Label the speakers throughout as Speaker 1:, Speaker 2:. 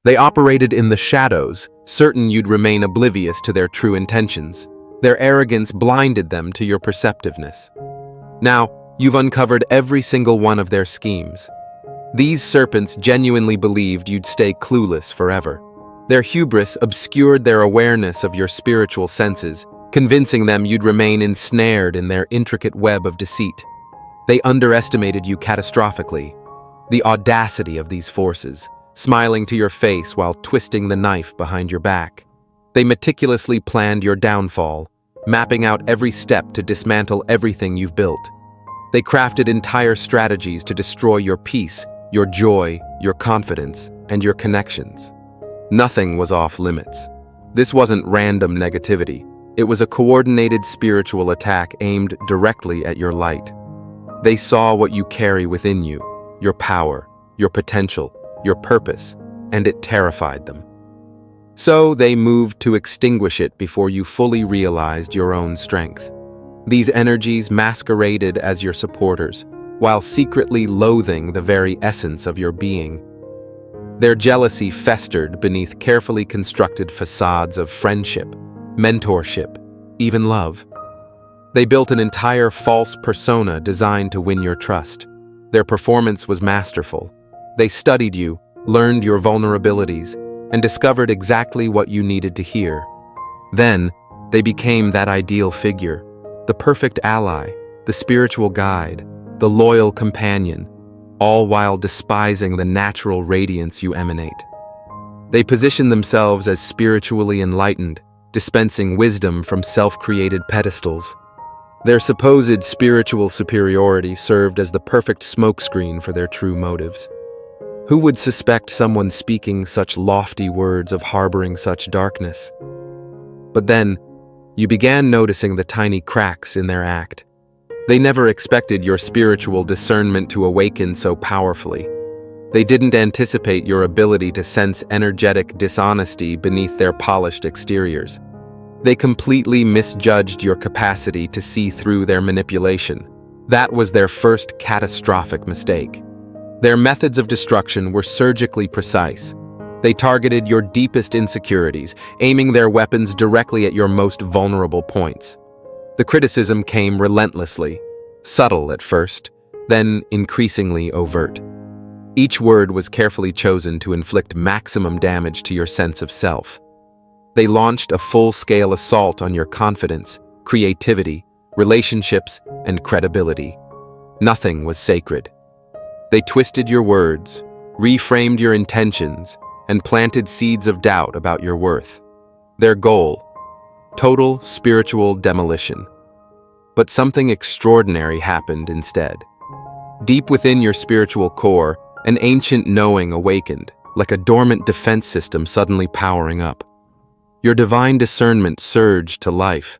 Speaker 1: They operated in the shadows, certain you'd remain oblivious to their true intentions. Their arrogance blinded them to your perceptiveness. Now, you've uncovered every single one of their schemes. These serpents genuinely believed you'd stay clueless forever. Their hubris obscured their awareness of your spiritual senses, convincing them you'd remain ensnared in their intricate web of deceit. They underestimated you catastrophically. The audacity of these forces, smiling to your face while twisting the knife behind your back. They meticulously planned your downfall, mapping out every step to dismantle everything you've built. They crafted entire strategies to destroy your peace, your joy, your confidence, and your connections. Nothing was off limits. This wasn't random negativity. It was a coordinated spiritual attack aimed directly at your light. They saw what you carry within you, your power, your potential, your purpose, and it terrified them. So they moved to extinguish it before you fully realized your own strength. These energies masqueraded as your supporters, while secretly loathing the very essence of your being. Their jealousy festered beneath carefully constructed facades of friendship, mentorship, even love. They built an entire false persona designed to win your trust. Their performance was masterful. They studied you, learned your vulnerabilities, and discovered exactly what you needed to hear. Then, they became that ideal figure, the perfect ally, the spiritual guide, the loyal companion, all while despising the natural radiance you emanate. They position themselves as spiritually enlightened, dispensing wisdom from self-created pedestals. Their supposed spiritual superiority served as the perfect smokescreen for their true motives. Who would suspect someone speaking such lofty words of harboring such darkness? But then, you began noticing the tiny cracks in their act. They never expected your spiritual discernment to awaken so powerfully. They didn't anticipate your ability to sense energetic dishonesty beneath their polished exteriors. They completely misjudged your capacity to see through their manipulation. That was their first catastrophic mistake. Their methods of destruction were surgically precise. They targeted your deepest insecurities, aiming their weapons directly at your most vulnerable points. The criticism came relentlessly, subtle at first, then increasingly overt. Each word was carefully chosen to inflict maximum damage to your sense of self. They launched a full-scale assault on your confidence, creativity, relationships, and credibility. Nothing was sacred. They twisted your words, reframed your intentions, and planted seeds of doubt about your worth. Their goal: total spiritual demolition. But something extraordinary happened instead. Deep within your spiritual core, an ancient knowing awakened, like a dormant defense system suddenly powering up. Your divine discernment surged to life.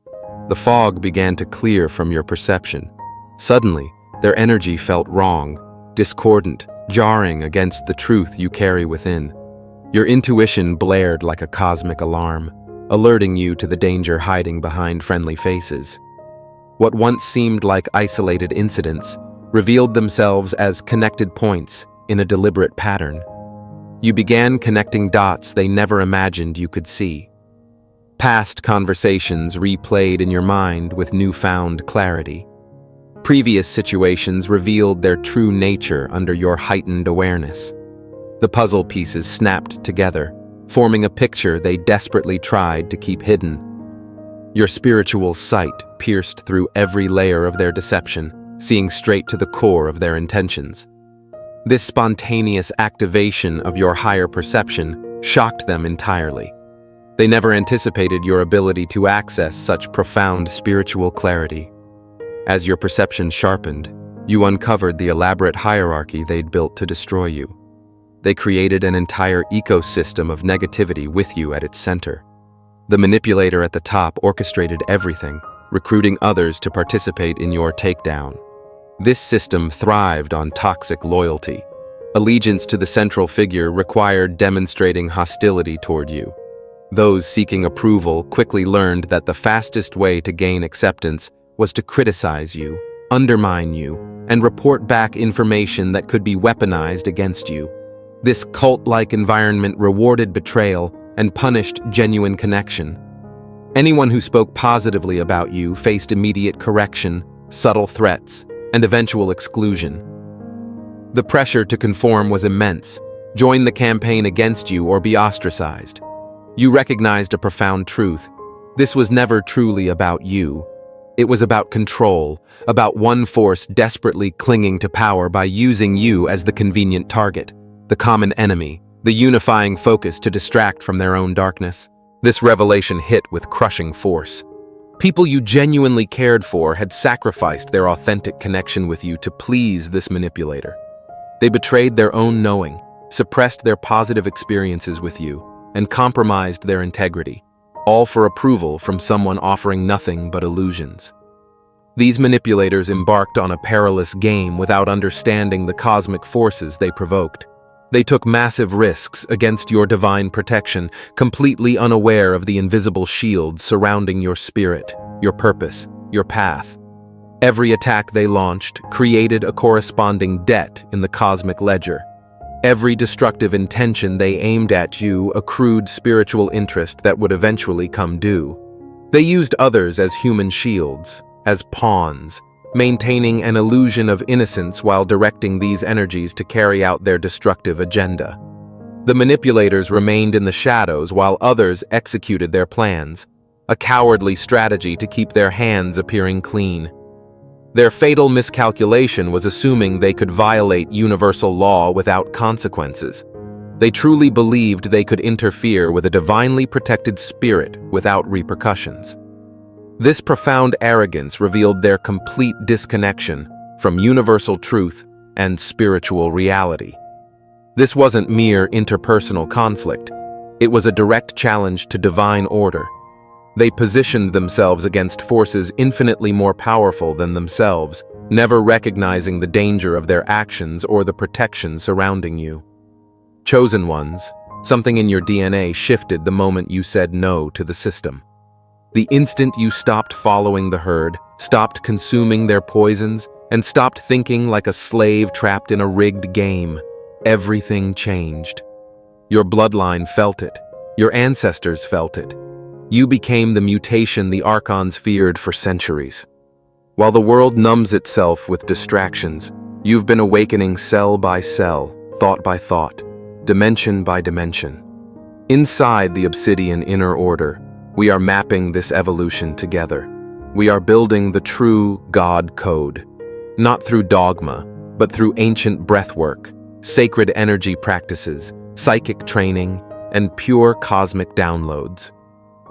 Speaker 1: The fog began to clear from your perception. Suddenly, their energy felt wrong, discordant, jarring against the truth you carry within. Your intuition blared like a cosmic alarm, alerting you to the danger hiding behind friendly faces. What once seemed like isolated incidents revealed themselves as connected points in a deliberate pattern. You began connecting dots they never imagined you could see. Past conversations replayed in your mind with newfound clarity. Previous situations revealed their true nature under your heightened awareness. The puzzle pieces snapped together, forming a picture they desperately tried to keep hidden. Your spiritual sight pierced through every layer of their deception, seeing straight to the core of their intentions. This spontaneous activation of your higher perception shocked them entirely. They never anticipated your ability to access such profound spiritual clarity. As your perception sharpened, you uncovered the elaborate hierarchy they'd built to destroy you. They created an entire ecosystem of negativity with you at its center. The manipulator at the top orchestrated everything, recruiting others to participate in your takedown. This system thrived on toxic loyalty. Allegiance to the central figure required demonstrating hostility toward you. Those seeking approval quickly learned that the fastest way to gain acceptance was to criticize you, undermine you, and report back information that could be weaponized against you. This cult-like environment rewarded betrayal and punished genuine connection. Anyone who spoke positively about you faced immediate correction, subtle threats, and eventual exclusion. The pressure to conform was immense. Join the campaign against you or be ostracized. You recognized a profound truth. This was never truly about you. It was about control, about one force desperately clinging to power by using you as the convenient target, the common enemy, the unifying focus to distract from their own darkness. This revelation hit with crushing force. People you genuinely cared for had sacrificed their authentic connection with you to please this manipulator. They betrayed their own knowing, suppressed their positive experiences with you, and compromised their integrity, all for approval from someone offering nothing but illusions. These manipulators embarked on a perilous game without understanding the cosmic forces they provoked. They took massive risks against your divine protection, completely unaware of the invisible shields surrounding your spirit, your purpose, your path. Every attack they launched created a corresponding debt in the cosmic ledger. Every destructive intention they aimed at you accrued spiritual interest that would eventually come due. They used others as human shields, as pawns, maintaining an illusion of innocence while directing these energies to carry out their destructive agenda. The manipulators remained in the shadows while others executed their plans, a cowardly strategy to keep their hands appearing clean. Their fatal miscalculation was assuming they could violate universal law without consequences. They truly believed they could interfere with a divinely protected spirit without repercussions. This profound arrogance revealed their complete disconnection from universal truth and spiritual reality. This wasn't mere interpersonal conflict. It was a direct challenge to divine order. They positioned themselves against forces infinitely more powerful than themselves, never recognizing the danger of their actions or the protection surrounding you. Chosen ones, something in your DNA shifted the moment you said no to the system. The instant you stopped following the herd, stopped consuming their poisons, and stopped thinking like a slave trapped in a rigged game, everything changed. Your bloodline felt it. Your ancestors felt it. You became the mutation the Archons feared for centuries. While the world numbs itself with distractions, you've been awakening cell by cell, thought by thought, dimension by dimension. Inside the obsidian inner order, we are mapping this evolution together. We are building the true God code, not through dogma, but through ancient breathwork, sacred energy practices, psychic training, and pure cosmic downloads.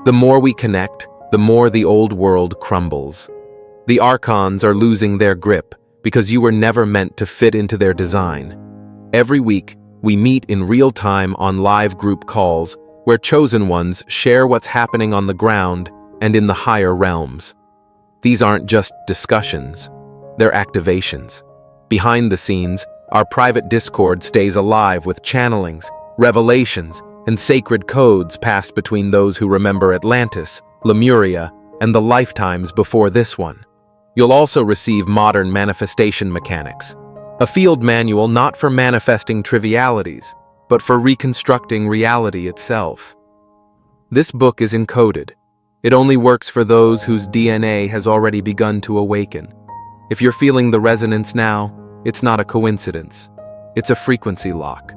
Speaker 1: The more we connect, the more the old world crumbles. The Archons are losing their grip because you were never meant to fit into their design. Every week, we meet in real time on live group calls where chosen ones share what's happening on the ground and in the higher realms. These aren't just discussions, they're activations. Behind the scenes, our private Discord stays alive with channelings, revelations, and sacred codes passed between those who remember Atlantis, Lemuria, and the lifetimes before this one. You'll also receive modern manifestation mechanics, a field manual not for manifesting trivialities, but for reconstructing reality itself. This book is encoded. It only works for those whose DNA has already begun to awaken. If you're feeling the resonance now, it's not a coincidence. It's a frequency lock.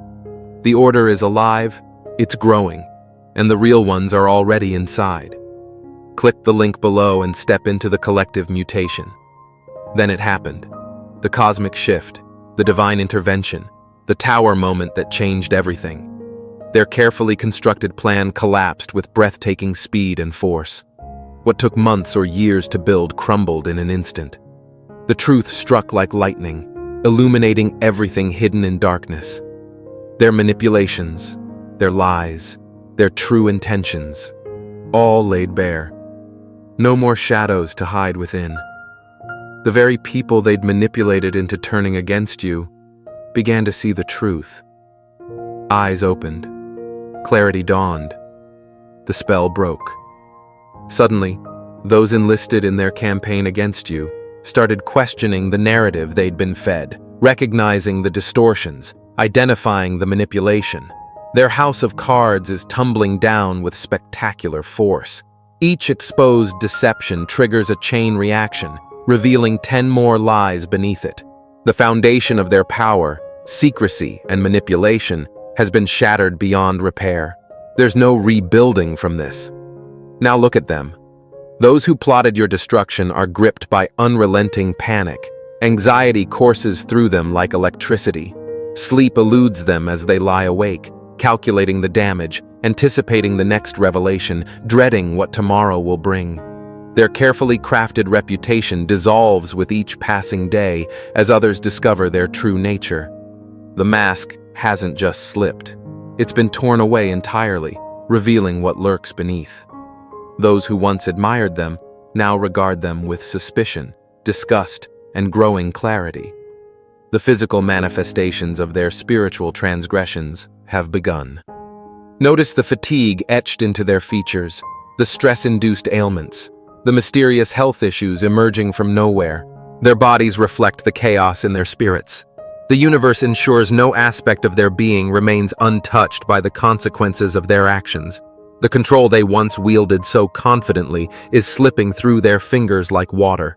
Speaker 1: The order is alive, it's growing, and the real ones are already inside. Click the link below and step into the collective mutation. Then it happened. The cosmic shift, the divine intervention, the tower moment that changed everything. Their carefully constructed plan collapsed with breathtaking speed and force. What took months or years to build crumbled in an instant. The truth struck like lightning, illuminating everything hidden in darkness. Their manipulations, their lies, their true intentions, all laid bare. No more shadows to hide within. The very people they'd manipulated into turning against you began to see the truth. Eyes opened. Clarity dawned. The spell broke. Suddenly, those enlisted in their campaign against you started questioning the narrative they'd been fed, recognizing the distortions, identifying the manipulation. Their house of cards is tumbling down with spectacular force. Each exposed deception triggers a chain reaction, revealing 10 more lies beneath it. The foundation of their power, secrecy, and manipulation has been shattered beyond repair. There's no rebuilding from this. Now look at them. Those who plotted your destruction are gripped by unrelenting panic. Anxiety courses through them like electricity. Sleep eludes them as they lie awake, calculating the damage, anticipating the next revelation, dreading what tomorrow will bring. Their carefully crafted reputation dissolves with each passing day as others discover their true nature. The mask hasn't just slipped. It's been torn away entirely, revealing what lurks beneath. Those who once admired them now regard them with suspicion, disgust, and growing clarity. The physical manifestations of their spiritual transgressions have begun. Notice the fatigue etched into their features, the stress-induced ailments, the mysterious health issues emerging from nowhere. Their bodies reflect the chaos in their spirits. The universe ensures no aspect of their being remains untouched by the consequences of their actions. The control they once wielded so confidently is slipping through their fingers like water.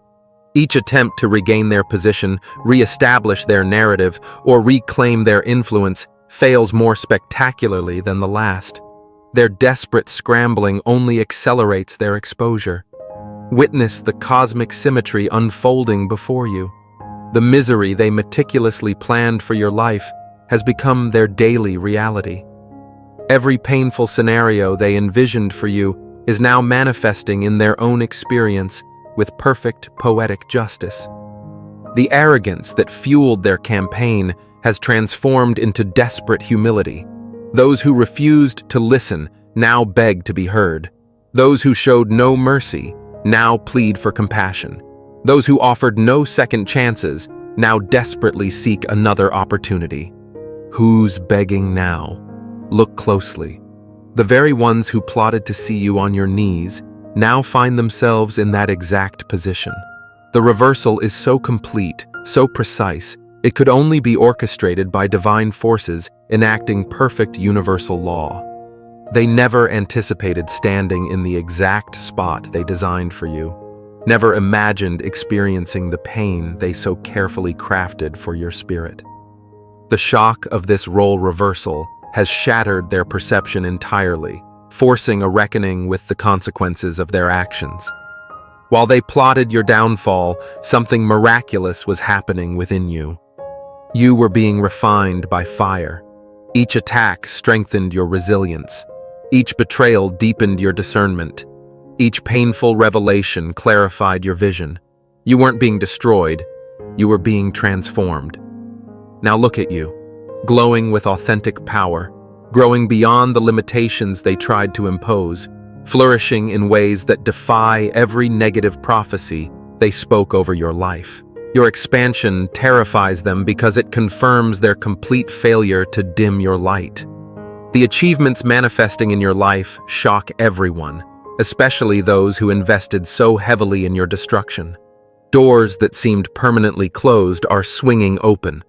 Speaker 1: Each attempt to regain their position, re-establish their narrative, or reclaim their influence fails more spectacularly than the last. Their desperate scrambling only accelerates their exposure. Witness the cosmic symmetry unfolding before you. The misery they meticulously planned for your life has become their daily reality. Every painful scenario they envisioned for you is now manifesting in their own experience with perfect poetic justice. The arrogance that fueled their campaign has transformed into desperate humility. Those who refused to listen now beg to be heard. Those who showed no mercy now plead for compassion. Those who offered no second chances now desperately seek another opportunity. Who's begging now? Look closely. The very ones who plotted to see you on your knees now find themselves in that exact position. The reversal is so complete, so precise, it could only be orchestrated by divine forces enacting perfect universal law. They never anticipated standing in the exact spot they designed for you, never imagined experiencing the pain they so carefully crafted for your spirit. The shock of this role reversal has shattered their perception entirely, forcing a reckoning with the consequences of their actions. While they plotted your downfall, something miraculous was happening within you. You were being refined by fire. Each attack strengthened your resilience. Each betrayal deepened your discernment. Each painful revelation clarified your vision. You weren't being destroyed, you were being transformed. Now look at you, glowing with authentic power, growing beyond the limitations they tried to impose, flourishing in ways that defy every negative prophecy they spoke over your life. Your expansion terrifies them because it confirms their complete failure to dim your light. The achievements manifesting in your life shock everyone, especially those who invested so heavily in your destruction. Doors that seemed permanently closed are swinging open.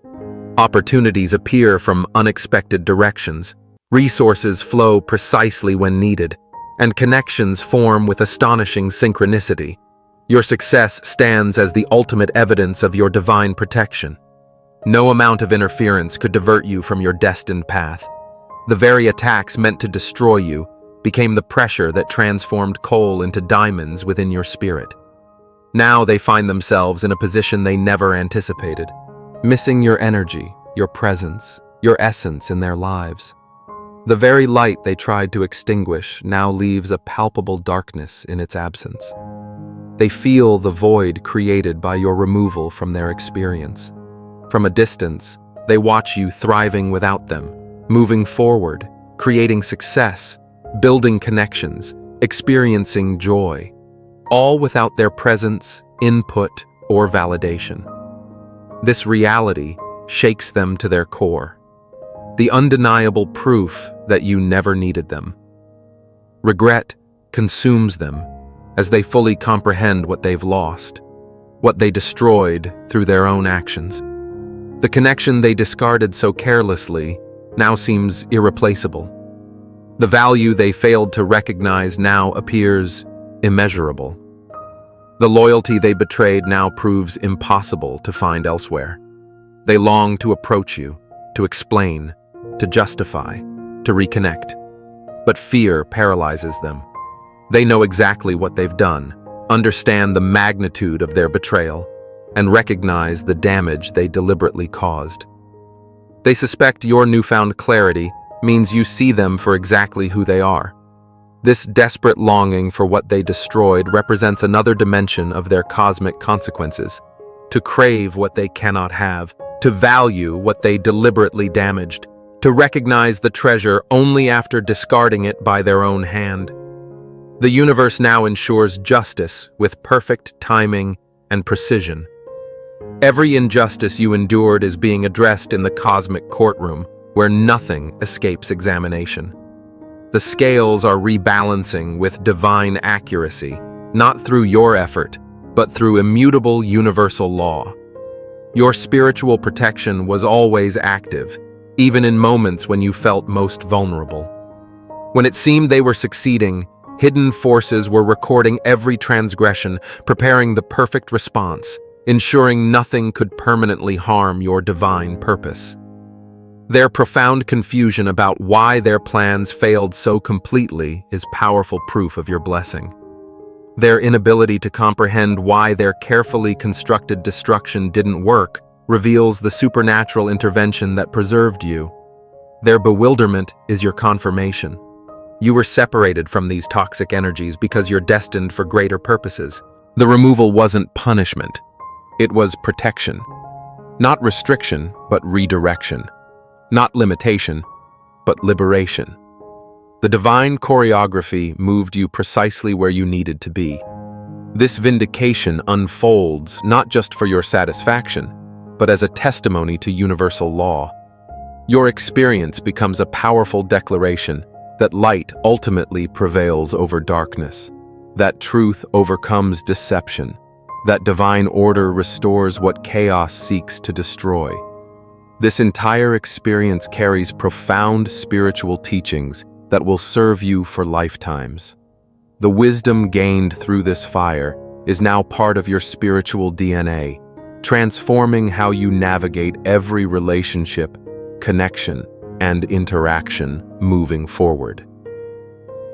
Speaker 1: Opportunities appear from unexpected directions. Resources flow precisely when needed, and connections form with astonishing synchronicity. Your success stands as the ultimate evidence of your divine protection. No amount of interference could divert you from your destined path. The very attacks meant to destroy you became the pressure that transformed coal into diamonds within your spirit. Now they find themselves in a position they never anticipated, missing your energy, your presence, your essence in their lives. The very light they tried to extinguish now leaves a palpable darkness in its absence. They feel the void created by your removal from their experience. From a distance, they watch you thriving without them, moving forward, creating success, building connections, experiencing joy, all without their presence, input, or validation. This reality shakes them to their core, the undeniable proof that you never needed them. Regret consumes them as they fully comprehend what they've lost, what they destroyed through their own actions. The connection they discarded so carelessly now seems irreplaceable. The value they failed to recognize now appears immeasurable. The loyalty they betrayed now proves impossible to find elsewhere. They long to approach you, to explain, to justify, to reconnect. But fear paralyzes them. They know exactly what they've done, understand the magnitude of their betrayal, and recognize the damage they deliberately caused. They suspect your newfound clarity means you see them for exactly who they are. This desperate longing for what they destroyed represents another dimension of their cosmic consequences. To crave what they cannot have, to value what they deliberately damaged, to recognize the treasure only after discarding it by their own hand. The universe now ensures justice with perfect timing and precision. Every injustice you endured is being addressed in the cosmic courtroom, where nothing escapes examination. The scales are rebalancing with divine accuracy, not through your effort, but through immutable universal law. Your spiritual protection was always active, even in moments when you felt most vulnerable. When it seemed they were succeeding, hidden forces were recording every transgression, preparing the perfect response, ensuring nothing could permanently harm your divine purpose. Their profound confusion about why their plans failed so completely is powerful proof of your blessing. Their inability to comprehend why their carefully constructed destruction didn't work reveals the supernatural intervention that preserved you. Their bewilderment is your confirmation. You were separated from these toxic energies because you're destined for greater purposes. The removal wasn't punishment. It was protection. Not restriction, but redirection. Not limitation, but liberation. The divine choreography moved you precisely where you needed to be. This vindication unfolds not just for your satisfaction, but as a testimony to universal law. Your experience becomes a powerful declaration that light ultimately prevails over darkness, that truth overcomes deception, that divine order restores what chaos seeks to destroy. This entire experience carries profound spiritual teachings that will serve you for lifetimes. The wisdom gained through this fire is now part of your spiritual DNA, transforming how you navigate every relationship, connection, and interaction moving forward.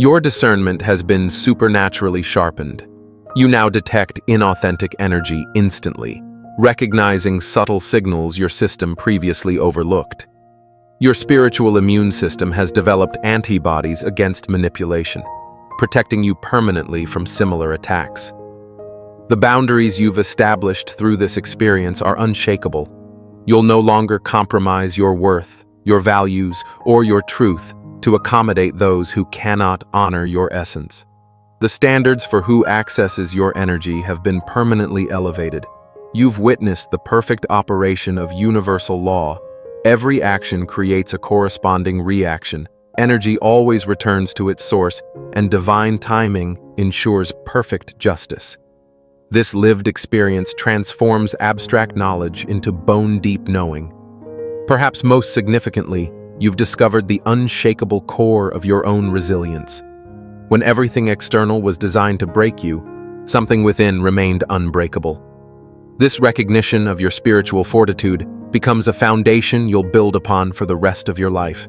Speaker 1: Your discernment has been supernaturally sharpened. You now detect inauthentic energy instantly, recognizing subtle signals your system previously overlooked. Your spiritual immune system has developed antibodies against manipulation, protecting you permanently from similar attacks. The boundaries you've established through this experience are unshakable. You'll no longer compromise your worth, your values, or your truth to accommodate those who cannot honor your essence. The standards for who accesses your energy have been permanently elevated. You've witnessed the perfect operation of universal law. Every action creates a corresponding reaction. Energy always returns to its source, and divine timing ensures perfect justice. This lived experience transforms abstract knowledge into bone-deep knowing. Perhaps most significantly, you've discovered the unshakable core of your own resilience. When everything external was designed to break you, something within remained unbreakable. This recognition of your spiritual fortitude becomes a foundation you'll build upon for the rest of your life.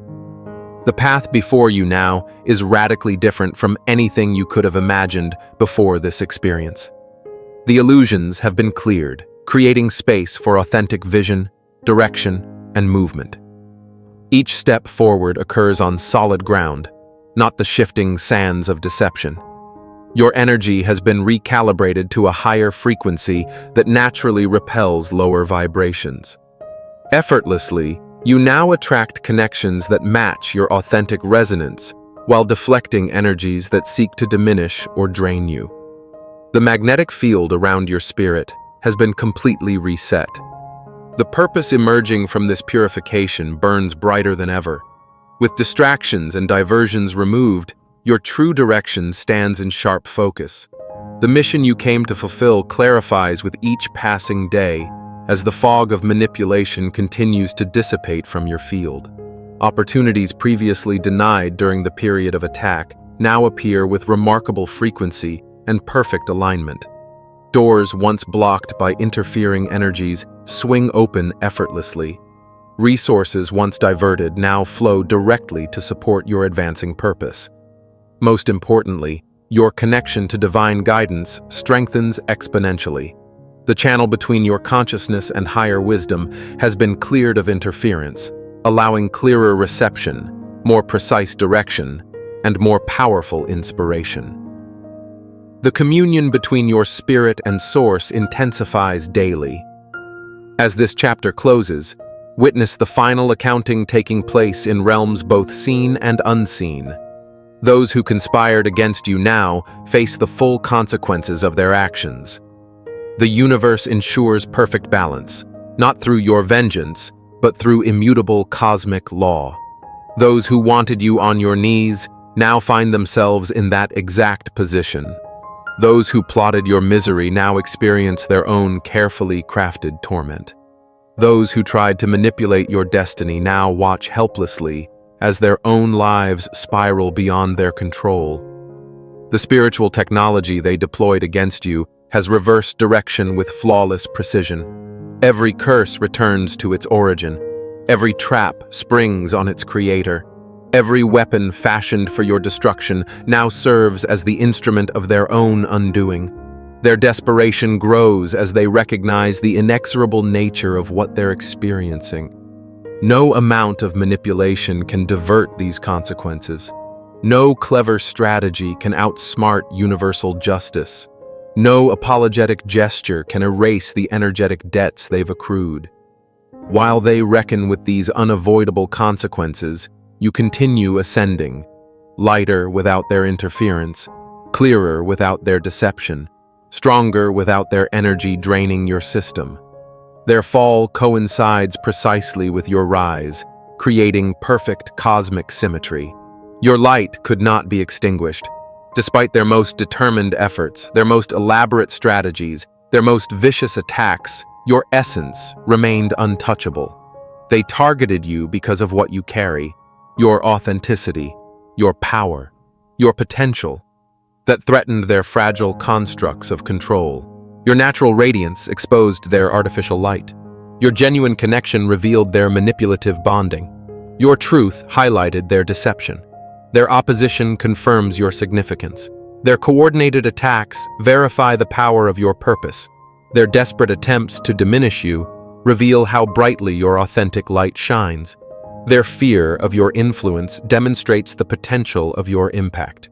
Speaker 1: The path before you now is radically different from anything you could have imagined before this experience. The illusions have been cleared, creating space for authentic vision, direction, and movement. Each step forward occurs on solid ground, not the shifting sands of deception. Your energy has been recalibrated to a higher frequency that naturally repels lower vibrations. Effortlessly, you now attract connections that match your authentic resonance, while deflecting energies that seek to diminish or drain you. The magnetic field around your spirit has been completely reset. The purpose emerging from this purification burns brighter than ever. With distractions and diversions removed, your true direction stands in sharp focus. The mission you came to fulfill clarifies with each passing day, as the fog of manipulation continues to dissipate from your field. Opportunities previously denied during the period of attack now appear with remarkable frequency and perfect alignment. Doors once blocked by interfering energies swing open effortlessly. Resources once diverted now flow directly to support your advancing purpose. Most importantly, your connection to divine guidance strengthens exponentially. The channel between your consciousness and higher wisdom has been cleared of interference, allowing clearer reception, more precise direction, and more powerful inspiration. The communion between your spirit and source intensifies daily. As this chapter closes, witness the final accounting taking place in realms both seen and unseen. Those who conspired against you now face the full consequences of their actions. The universe ensures perfect balance, not through your vengeance, but through immutable cosmic law. Those who wanted you on your knees now find themselves in that exact position. Those who plotted your misery now experience their own carefully crafted torment. Those who tried to manipulate your destiny now watch helplessly as their own lives spiral beyond their control. The spiritual technology they deployed against you has reversed direction with flawless precision. Every curse returns to its origin. Every trap springs on its creator. Every weapon fashioned for your destruction now serves as the instrument of their own undoing. Their desperation grows as they recognize the inexorable nature of what they're experiencing. No amount of manipulation can divert these consequences. No clever strategy can outsmart universal justice. No apologetic gesture can erase the energetic debts they've accrued. While they reckon with these unavoidable consequences, you continue ascending, lighter without their interference, clearer without their deception, stronger without their energy draining your system. Their fall coincides precisely with your rise, creating perfect cosmic symmetry. Your light could not be extinguished. Despite their most determined efforts, their most elaborate strategies, their most vicious attacks, your essence remained untouchable. They targeted you because of what you carry, your authenticity, your power, your potential, that threatened their fragile constructs of control. Your natural radiance exposed their artificial light. Your genuine connection revealed their manipulative bonding. Your truth highlighted their deception. Their opposition confirms your significance. Their coordinated attacks verify the power of your purpose. Their desperate attempts to diminish you reveal how brightly your authentic light shines. Their fear of your influence demonstrates the potential of your impact.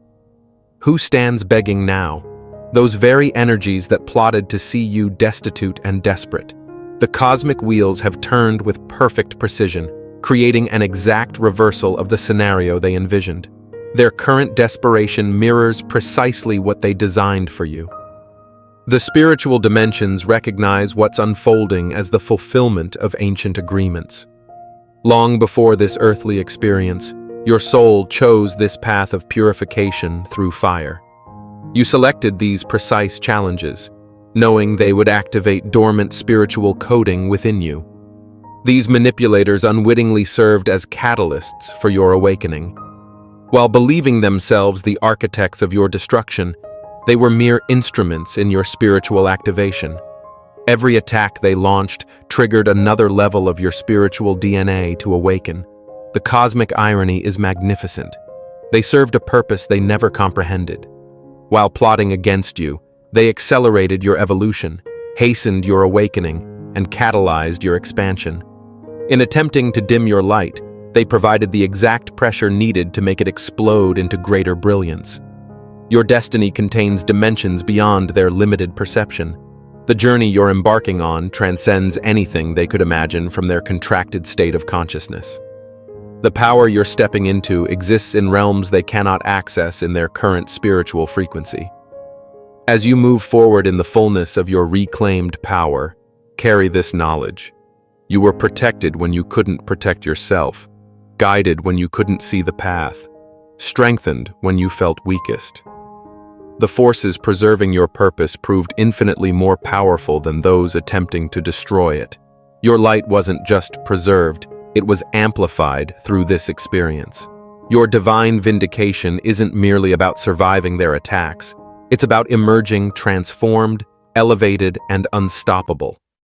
Speaker 1: Who stands begging now? Those very energies that plotted to see you destitute and desperate. The cosmic wheels have turned with perfect precision, creating an exact reversal of the scenario they envisioned. Their current desperation mirrors precisely what they designed for you. The spiritual dimensions recognize what's unfolding as the fulfillment of ancient agreements. Long before this earthly experience, your soul chose this path of purification through fire. You selected these precise challenges, knowing they would activate dormant spiritual coding within you. These manipulators unwittingly served as catalysts for your awakening. While believing themselves the architects of your destruction, they were mere instruments in your spiritual activation. Every attack they launched triggered another level of your spiritual DNA to awaken. The cosmic irony is magnificent. They served a purpose they never comprehended. While plotting against you, they accelerated your evolution, hastened your awakening, and catalyzed your expansion. In attempting to dim your light, they provided the exact pressure needed to make it explode into greater brilliance. Your destiny contains dimensions beyond their limited perception. The journey you're embarking on transcends anything they could imagine from their contracted state of consciousness. The power you're stepping into exists in realms they cannot access in their current spiritual frequency. As you move forward in the fullness of your reclaimed power, carry this knowledge. You were protected when you couldn't protect yourself, guided when you couldn't see the path, strengthened when you felt weakest. The forces preserving your purpose proved infinitely more powerful than those attempting to destroy it. Your light wasn't just preserved, it was amplified through this experience. Your divine vindication isn't merely about surviving their attacks. It's about emerging transformed, elevated, and unstoppable.